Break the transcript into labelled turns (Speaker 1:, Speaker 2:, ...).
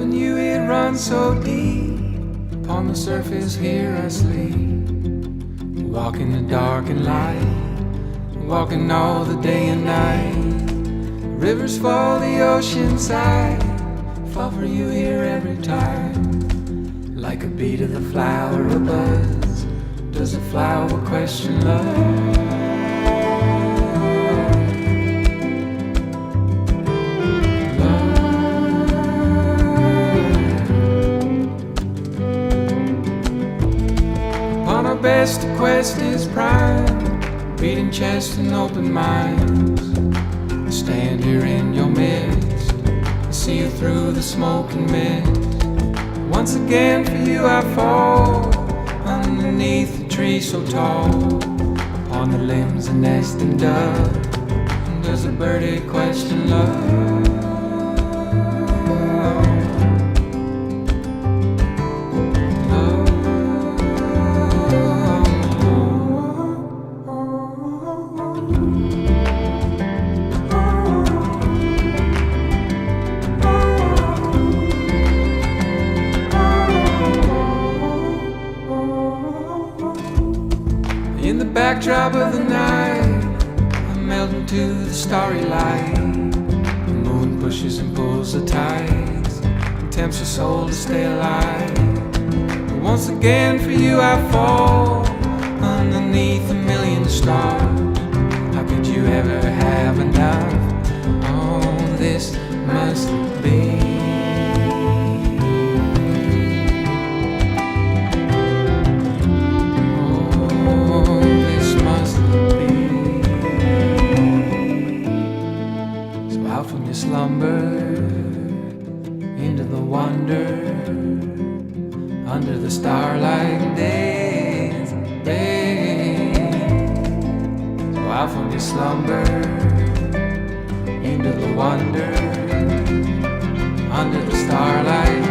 Speaker 1: Loving you, it runs so deep. Upon the surface here I sleep. Walk in the dark and light, walking all the day and night. Rivers fall, the ocean side, fall for you here every time. Like a beat of the flower, a buzz, does a flower question love? Best quest is prime, beating chest and open minds. Stand here in your midst, see you through the smoke and mist. Once again for you I fall, underneath the tree so tall. Upon the limbs a nesting dove, does a birdie question love? In the backdrop of the night, I melt into the starry light. The moon pushes and pulls the tides, and tempts your soul to stay alive. But once again for you I fall, underneath a million stars. How could you ever have enough? Oh, this must be. From your slumber into the wonder, under the starlight days and rain. So out from your slumber into the wonder, under the starlight